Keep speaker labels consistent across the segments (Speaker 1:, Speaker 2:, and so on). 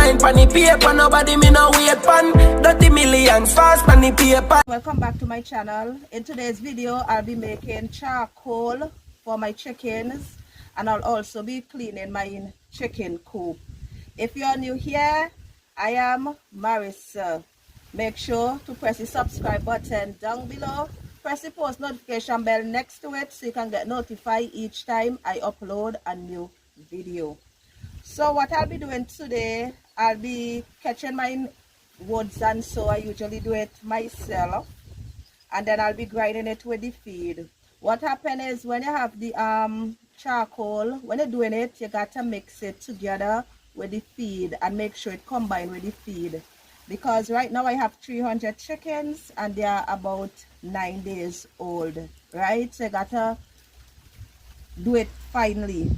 Speaker 1: line pan the paper, nobody me no wait pan. 30 million fast pan the paper.
Speaker 2: Welcome back to my channel. In today's video, I'll be making charcoal for my chickens, and I'll also be cleaning my chicken coop. If you're new here, I am Mareisa. Make sure to press the subscribe button down below. Press the post notification bell next to it so you can get notified each time I upload a new video. So what I'll be doing today, I'll be catching my woods, and so I usually do it myself, and then I'll be grinding it with the feed. What happens is when you have the charcoal, when you're doing it, you got to mix it together with the feed and make sure it combines with the feed, because right now I have 300 chickens and they are about 9 days old, right? So you got to do it finally.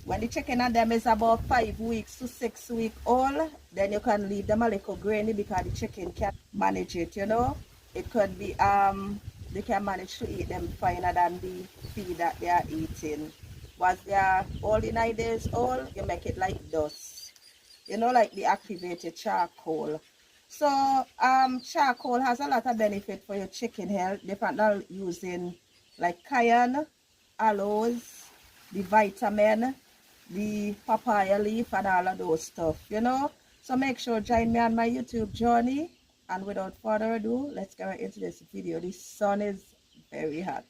Speaker 2: When the chicken and them is about 5 weeks to 6 weeks old, then you can leave them a little grainy because the chicken can manage it, you know. It could be, they can manage to eat them finer than the feed that they are eating. Once they are only 9 days old, you make it like dust, you know, like the activated charcoal. So, charcoal has a lot of benefit for your chicken health, different than using like cayenne, aloes, the vitamin, the papaya leaf, and all of those stuff, you know. So make sure join me on my YouTube journey, and without further ado, let's get right into this video. The sun is very hot.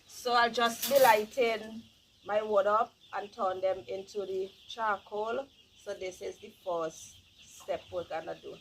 Speaker 2: So I'll just be lighting my wood up and turn them into the charcoal. So this is the first step we're gonna do.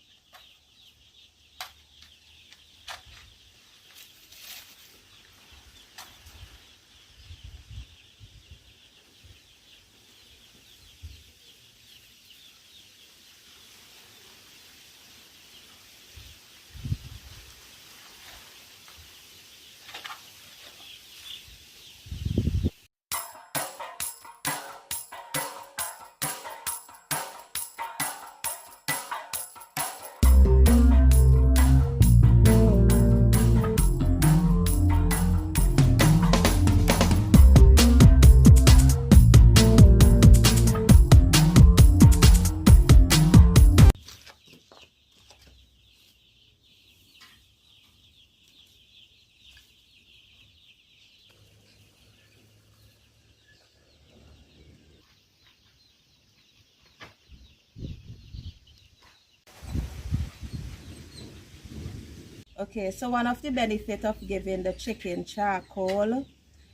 Speaker 2: Okay, so one of the benefits of giving the chicken charcoal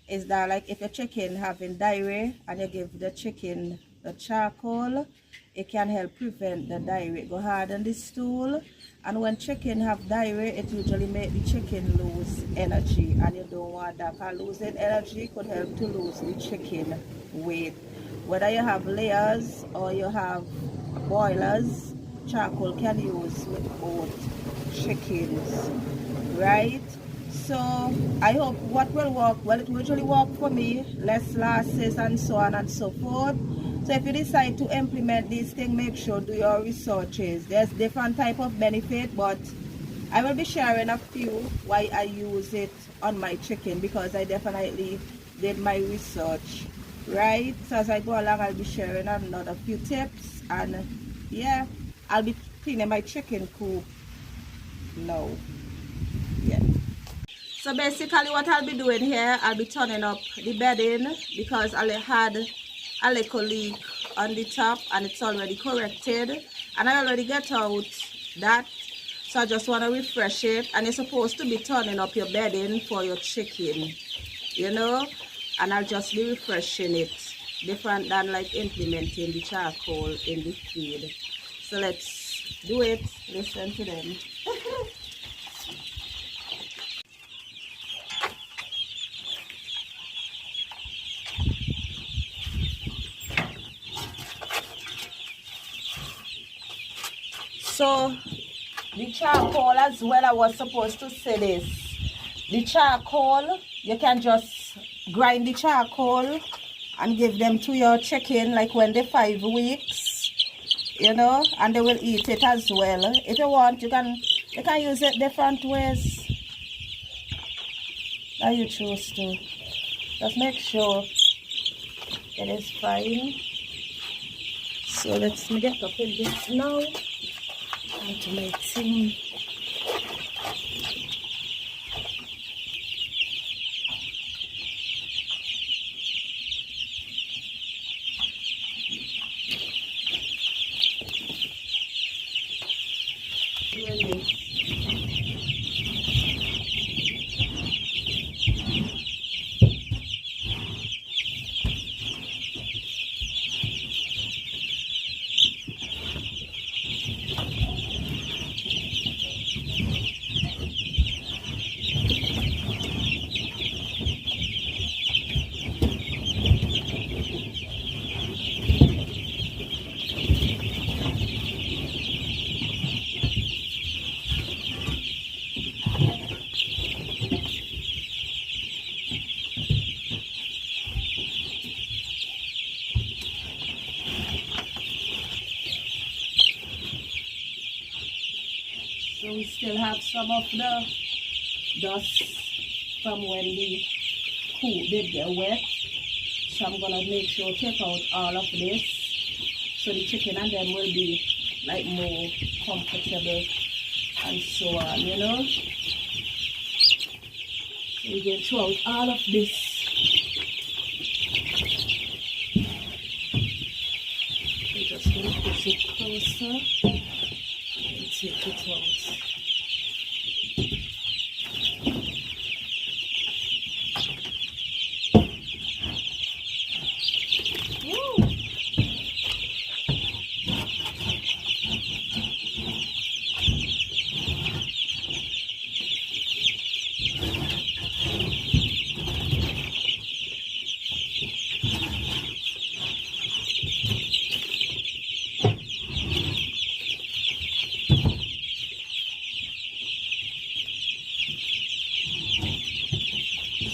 Speaker 2: is that, like, if your chicken having diarrhea and you give the chicken the charcoal, it can help prevent the diarrhea go hard on the stool. And when chicken have diarrhea, it usually make the chicken lose energy, and you don't want that, because losing energy could help to lose the chicken weight. Whether you have layers or you have boilers, charcoal can use with both chickens, right? So I hope what will work, well, it usually work for me, less losses and so on and so forth. So if you decide to implement these things, make sure do your researches. There's different type of benefit, but I will be sharing a few why I use it on my chicken, because I definitely did my research, right? So as I go along, I'll be sharing another few tips, and yeah, I'll be cleaning my chicken coop now. Yeah, so basically what I'll be doing here, I'll be turning up the bedding because I had a little leak on the top and it's already corrected, and I already get out that, so I just want to refresh it. And you're supposed to be turning up your bedding for your chicken, you know, and I'll just be refreshing it, different than like implementing the charcoal in the feed. So let's do it. Listen to them. So the charcoal as well, I was supposed to say this. The charcoal, you can just grind the charcoal and give them to your chicken like when they're 5 weeks, you know, and they will eat it as well. If you want, you can use it different ways that you choose to. Just make sure it is fine. So let's get up in this now and to my thing. So we still have some of the dust from when the coop did get wet. So I'm gonna make sure to take out all of this so the chicken and them will be like more comfortable and so on, you know. So we can throw out all of this. I'm just gonna push it closer and take it out.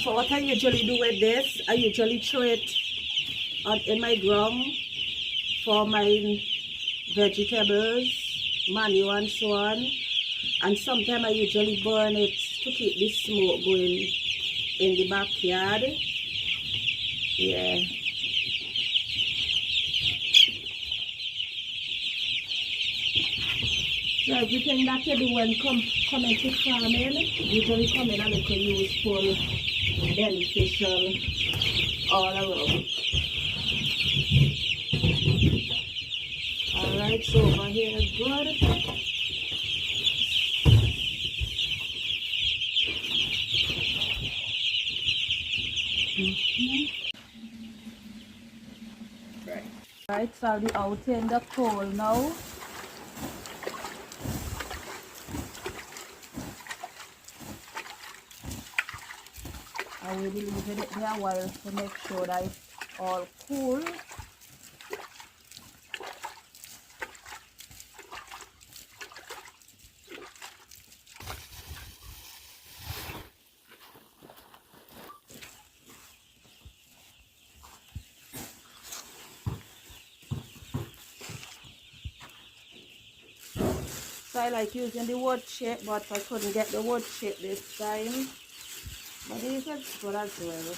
Speaker 2: So what I usually do with this, I usually throw it in my ground for my vegetables, manure and so on. And sometimes I usually burn it to keep the smoke going in the backyard. Yeah. So everything that you do when coming to farming, usually come in and make a useful, beneficial all around. Alright, so over here is good. Right, so I'll be out in the cold now. I will be leaving it there a while to make sure that it's all cool. So I like using the wood chip, but I couldn't get the wood chip this time. But these are good as well.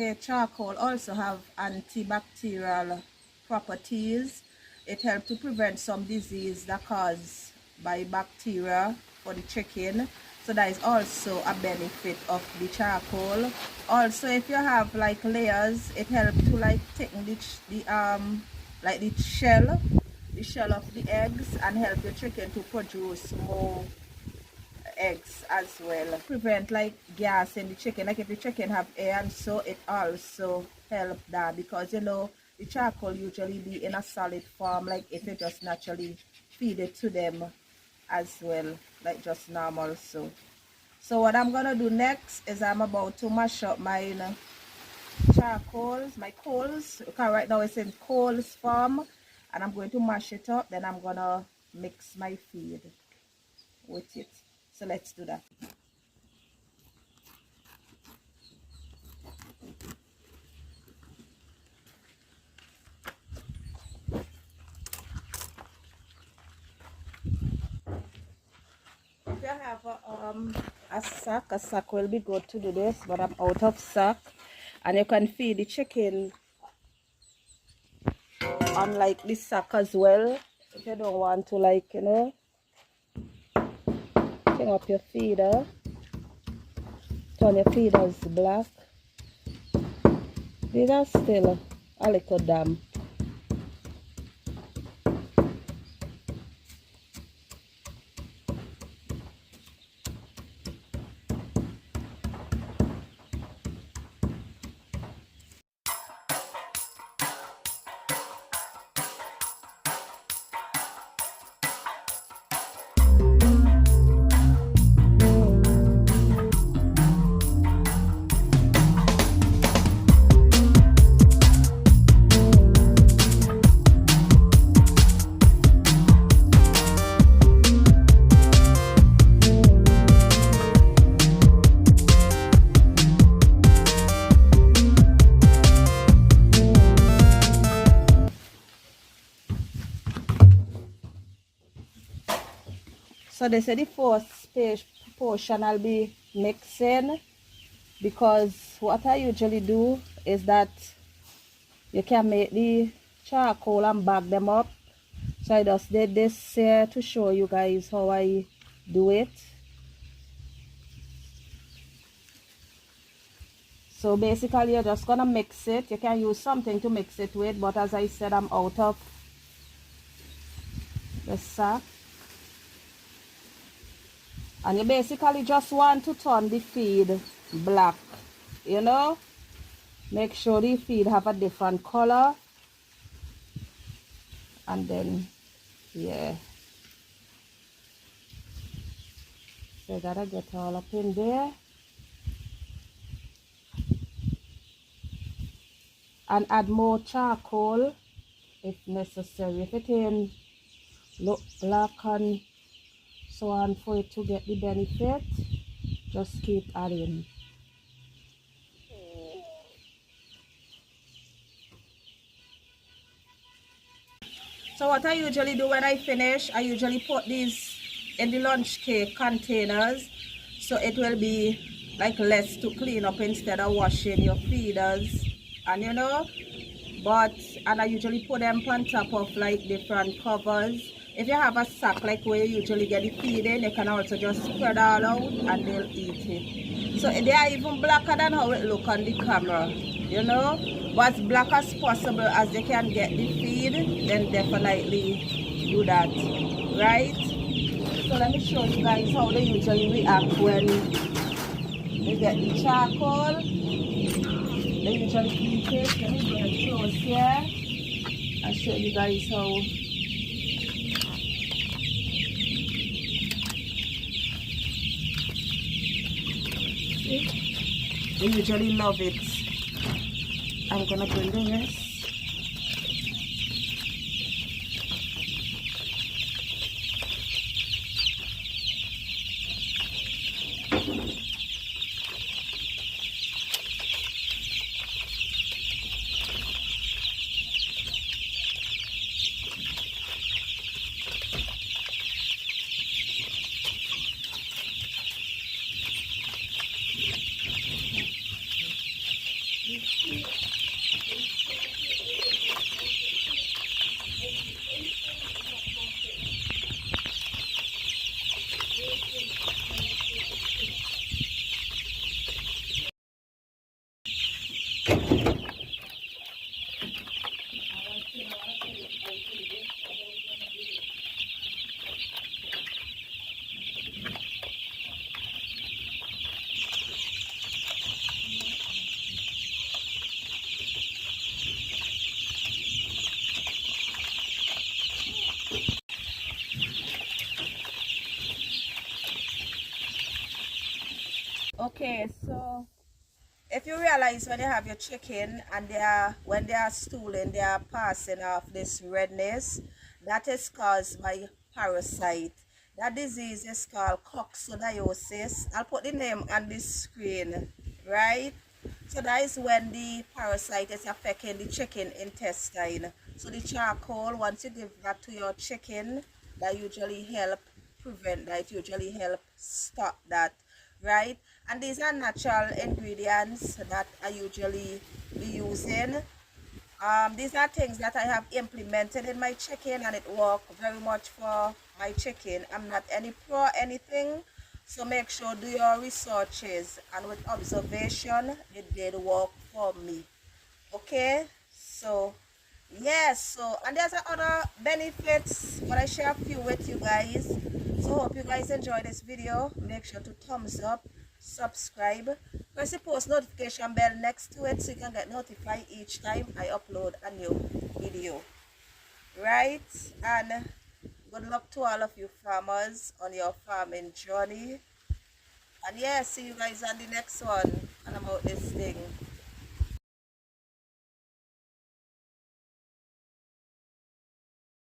Speaker 2: the charcoal also have antibacterial properties. It helps to prevent some disease that caused by bacteria for the chicken. So that is also a benefit of the charcoal. Also, if you have like layers, it helps to like take the shell of the eggs and help the chicken to produce more eggs as well. Prevent like gas in the chicken, like if the chicken have air, and so it also help that, because you know the charcoal usually be in a solid form, like if you just naturally feed it to them as well, like just normal. So what I'm gonna do next is I'm about to mash up my charcoals, my coals, because right now it's in coals form, and I'm going to mash it up. Then I'm gonna mix my feed with it. So let's do that. If you have a sack will be good to do this, but I'm out of sack. And you can feed the chicken on like this sack as well, if you don't want to, like, you know, hang up your feeder, turn your feeders black. These are still a little damp. So they say the first portion I'll be mixing, because what I usually do is that you can make the charcoal and bag them up. So I just did this here to show you guys how I do it. So basically you're just gonna mix it. You can use something to mix it with, but as I said, I'm out of the sack. And you basically just want to turn the feed black, you know, make sure the feed have a different color, and then yeah, so you gotta get all up in there and add more charcoal if necessary. If it ain't look black and so on, for it to get the benefit, just keep adding. So what I usually do when I finish, I usually put these in the lunch cake containers, so it will be like less to clean up instead of washing your feeders, and you know, and I usually put them on top of like different covers. If you have a sack like where you usually get the feed in, you can also just spread all out and they'll eat it. So they are even blacker than how it look on the camera, you know. But as black as possible as they can get the feed, then definitely do that, right? So let me show you guys how they usually react when they get the charcoal. They usually eat it. Let me bring it close here and show you guys how. They usually love it. I'm gonna bring the rest. Okay, so if you realize when you have your chicken and when they are stooling, they are passing off this redness, that is caused by parasite. That disease is called coccidiosis. I'll put the name on the screen, right? So that is when the parasite is affecting the chicken intestine. So the charcoal, once you give that to your chicken, that usually help prevent that, usually help stop that, right? And these are natural ingredients that I usually be using. These are things that I have implemented in my chicken, and it worked very much for my chicken. I'm not any pro anything, so make sure do your researches, and with observation it did work for me. Okay, so yes, so and there's other benefits, but I share a few with you guys. So hope you guys enjoy this video. Make sure to thumbs up, subscribe, press the post notification bell next to it so you can get notified each time I upload a new video, right? And good luck to all of you farmers on your farming journey. And yeah, see you guys on the next one, and about this thing.